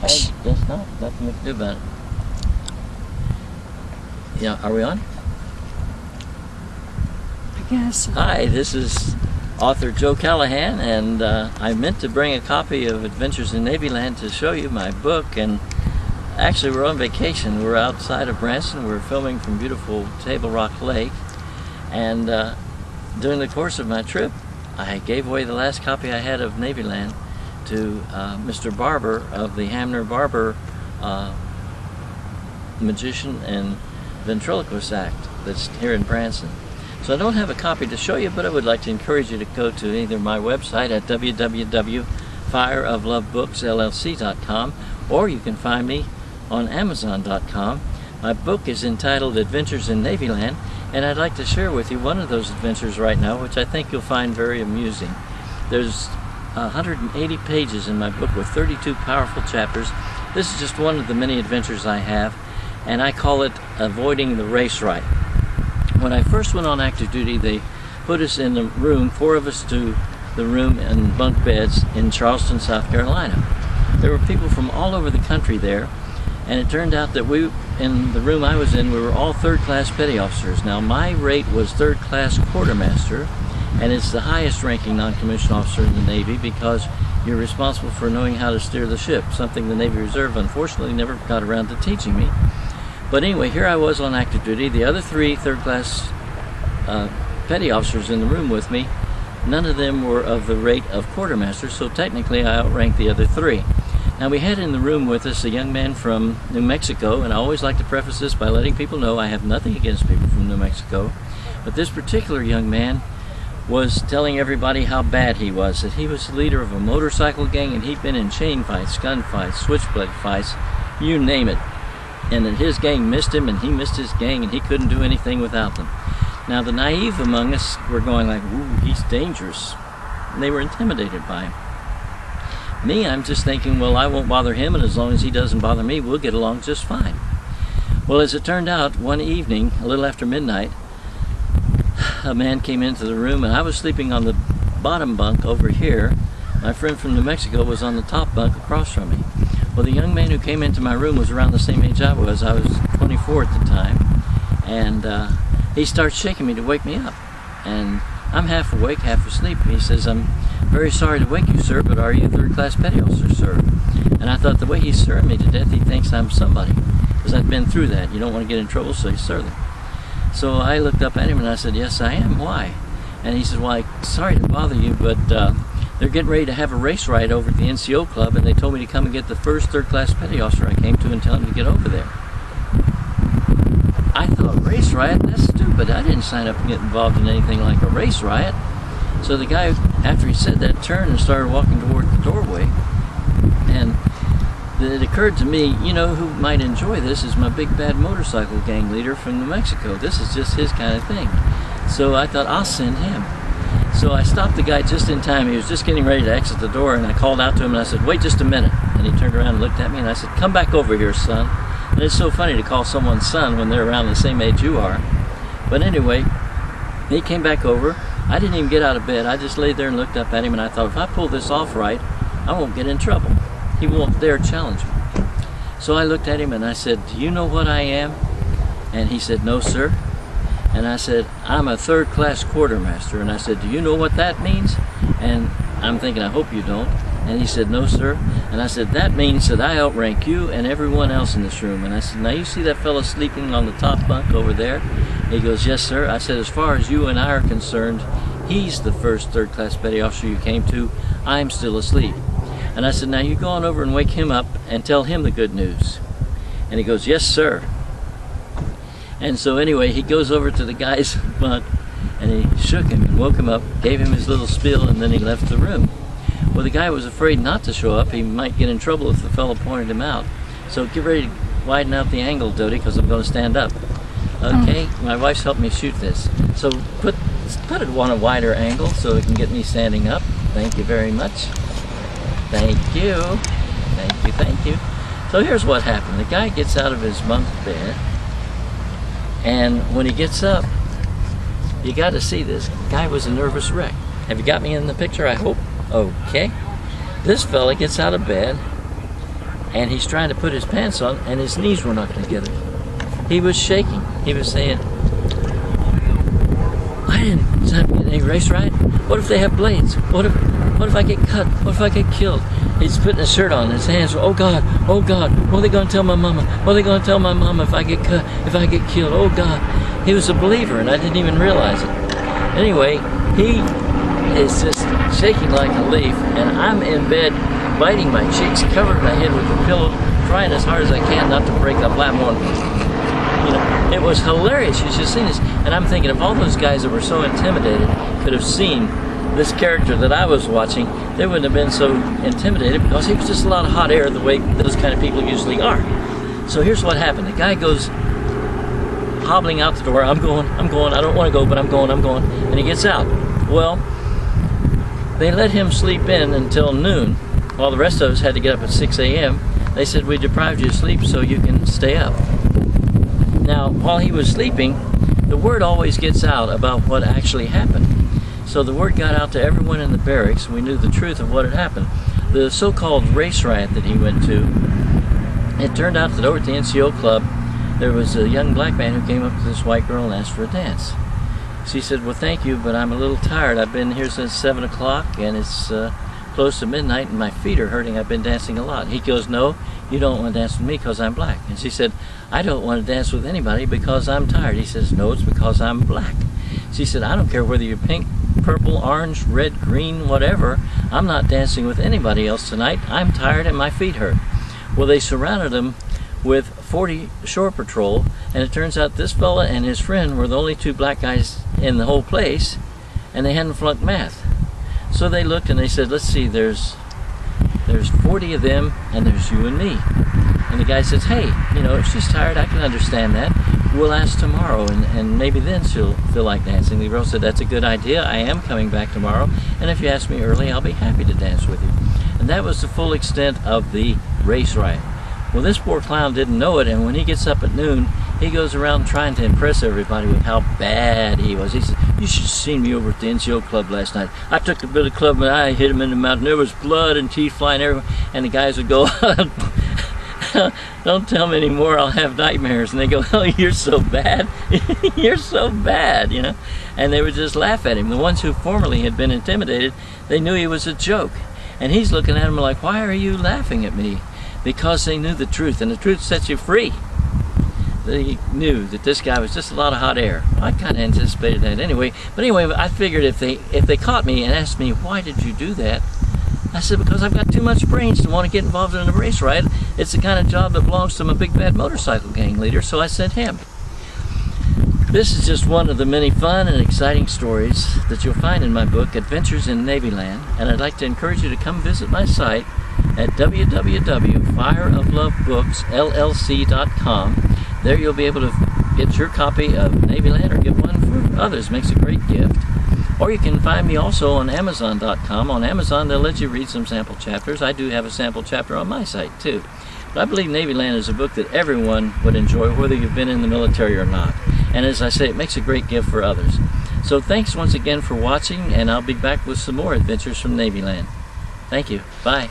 I guess not. Nothing we can do about it. Yeah, are we on? I guess. Hi, this is author Joe Callahan, and I meant to bring a copy of Adventures in Navyland to show you my book, and actually we're on vacation. We're outside of Branson. We're filming from beautiful Table Rock Lake, and during the course of my trip I gave away the last copy I had of Navyland to Mr. Barber of the Hamner Barber Magician and Ventriloquist Act that's here in Branson. So I don't have a copy to show you, but I would like to encourage you to go to either my website at www.fireoflovebooksllc.com, or you can find me on Amazon.com. My book is entitled Adventures in Navyland, and I'd like to share with you one of those adventures right now, which I think you'll find very amusing. There's 180 pages in my book with 32 powerful chapters. This is just one of the many adventures I have, and I call it Avoiding the Race Riot. When I first went on active duty, they put us in a room, 4 of us to the room in bunk beds in Charleston, South Carolina. There were people from all over the country there, and it turned out that in the room I was in, we were all third-class petty officers. Now, my rate was third-class quartermaster, and it's the highest ranking non-commissioned officer in the Navy because you're responsible for knowing how to steer the ship, something the Navy Reserve unfortunately never got around to teaching me. But anyway, here I was on active duty. The other 3 third-class petty officers in the room with me, none of them were of the rate of quartermaster, so technically I outranked the other 3. Now, we had in the room with us a young man from New Mexico, and I always like to preface this by letting people know I have nothing against people from New Mexico, but this particular young man was telling everybody how bad he was, that he was the leader of a motorcycle gang, and he'd been in chain fights, gun fights, switchblade fights, you name it. And that his gang missed him, and he missed his gang, and he couldn't do anything without them. Now, the naive among us were going like, ooh, he's dangerous. And they were intimidated by him. Me, I'm just thinking, well, I won't bother him, and as long as he doesn't bother me, we'll get along just fine. Well, as it turned out, one evening, a little after midnight, a man came into the room, and I was sleeping on the bottom bunk over here. My friend from New Mexico was on the top bunk across from me. Well, the young man who came into my room was around the same age I was. I was 24 at the time, and he starts shaking me to wake me up. And I'm half awake, half asleep. He says, "I'm very sorry to wake you, sir, but are you a third-class petty officer, sir?" And I thought, the way he's serving me to death, he thinks I'm somebody, because I've been through that. You don't want to get in trouble, so you serve them. So I looked up at him and I said, "Yes, I am. Why?" And he said, "Well, I'm sorry to bother you, but they're getting ready to have a race riot over at the NCO club, and they told me to come and get the first third-class petty officer I came to and tell him to get over there." I thought, race riot? That's stupid. I didn't sign up to get involved in anything like a race riot. So the guy, after he said that, turned and started walking toward the doorway. And it occurred to me, you know who might enjoy this is my big bad motorcycle gang leader from New Mexico. This is just his kind of thing. So I thought, I'll send him. So I stopped the guy just in time. He was just getting ready to exit the door, and I called out to him and I said, "Wait just a minute." And he turned around and looked at me and I said, "Come back over here, son." And it's so funny to call someone son when they're around the same age you are. But anyway, he came back over. I didn't even get out of bed. I just laid there and looked up at him, and I thought, if I pull this off right, I won't get in trouble. He won't dare challenge me. So I looked at him and I said, "Do you know what I am?" And he said, "No, sir." And I said, "I'm a third-class quartermaster." And I said, "Do you know what that means?" And I'm thinking, I hope you don't. And he said, "No, sir." And I said, "That means that I outrank you and everyone else in this room." And I said, "Now you see that fellow sleeping on the top bunk over there?" He goes, "Yes, sir." I said, "As far as you and I are concerned, he's the first third-class petty officer you came to. I'm still asleep." And I said, "Now you go on over and wake him up and tell him the good news." And he goes, "Yes, sir." And so anyway, he goes over to the guy's bunk and he shook him and woke him up, gave him his little spiel, and then he left the room. Well, the guy was afraid not to show up. He might get in trouble if the fellow pointed him out. So get ready to widen out the angle, Dodie, because I'm going to stand up. Okay, my wife's helped me shoot this. So put it on a wider angle so it can get me standing up. Thank you very much. Thank you. Thank you, thank you. So here's what happened. The guy gets out of his bunk bed, and when he gets up, you got to see this. The guy was a nervous wreck. Have you got me in the picture, I hope? Okay. This fella gets out of bed, and he's trying to put his pants on, and his knees were knocking together. He was shaking. He was saying, I didn't sign up to any race riot. What if they have blades? What if I get cut? What if I get killed? He's putting his shirt on, his hands were, oh God, what are they going to tell my mama? What are they going to tell my mama if I get cut, if I get killed? Oh God. He was a believer, and I didn't even realize it. Anyway, he is just shaking like a leaf, and I'm in bed, biting my cheeks, covering my head with the pillow, trying as hard as I can not to break up, laughing on. You know, it was hilarious. You should have seen this. And I'm thinking, if all those guys that were so intimidated could have seen this character that I was watching, they wouldn't have been so intimidated, because he was just a lot of hot air the way those kind of people usually are. So here's what happened. The guy goes hobbling out the door. I'm going, I don't want to go, but I'm going. And he gets out. Well, they let him sleep in until noon, while the rest of us had to get up at 6 a.m. They said, we deprived you of sleep so you can stay up. Now, while he was sleeping, the word always gets out about what actually happened. So the word got out to everyone in the barracks, and we knew the truth of what had happened. The so-called race riot that he went to, it turned out that over at the NCO club, there was a young black man who came up to this white girl and asked for a dance. She said, well, thank you, but I'm a little tired. I've been here since 7 o'clock, and it's close to midnight, and my feet are hurting. I've been dancing a lot. He goes, no, you don't want to dance with me because I'm black. And she said, I don't want to dance with anybody because I'm tired. He says, no, it's because I'm black. She said, I don't care whether you're pink, purple, orange, red, green, whatever. I'm not dancing with anybody else tonight. I'm tired and my feet hurt. Well, they surrounded him with 40 shore patrol, and it turns out this fella and his friend were the only two black guys in the whole place, and they hadn't flunked math. So they looked and they said, let's see, there's 40 of them, and there's you and me. And the guy says, hey, you know, if she's tired, I can understand that. We'll ask tomorrow, and maybe then she'll feel like dancing. The girl said, that's a good idea. I am coming back tomorrow, and if you ask me early, I'll be happy to dance with you. And that was the full extent of the race riot. Well, this poor clown didn't know it, and when he gets up at noon, he goes around trying to impress everybody with how bad he was. He said, you should have seen me over at the NCO club last night. I took the billy club and I hit him in the mouth, and there was blood and teeth flying everywhere. And the guys would go, don't tell me anymore, I'll have nightmares. And they go, oh, you're so bad. You're so bad, you know. And they would just laugh at him. The ones who formerly had been intimidated, they knew he was a joke. And he's looking at him like, why are you laughing at me? Because they knew the truth, and the truth sets you free. They knew that this guy was just a lot of hot air. I kind of anticipated that anyway. But anyway, I figured if they caught me and asked me, why did you do that? I said, because I've got too much brains to want to get involved in a race riot. It's the kind of job that belongs to my big bad motorcycle gang leader, so I sent him. This is just one of the many fun and exciting stories that you'll find in my book, Adventures in Navyland, and I'd like to encourage you to come visit my site at www.fireoflovebooksllc.com. There you'll be able to get your copy of Navyland or get one for others. Makes a great gift. Or you can find me also on Amazon.com. On Amazon, they'll let you read some sample chapters. I do have a sample chapter on my site, too. But I believe Navyland is a book that everyone would enjoy, whether you've been in the military or not. And as I say, it makes a great gift for others. So thanks once again for watching, and I'll be back with some more adventures from Navyland. Thank you. Bye.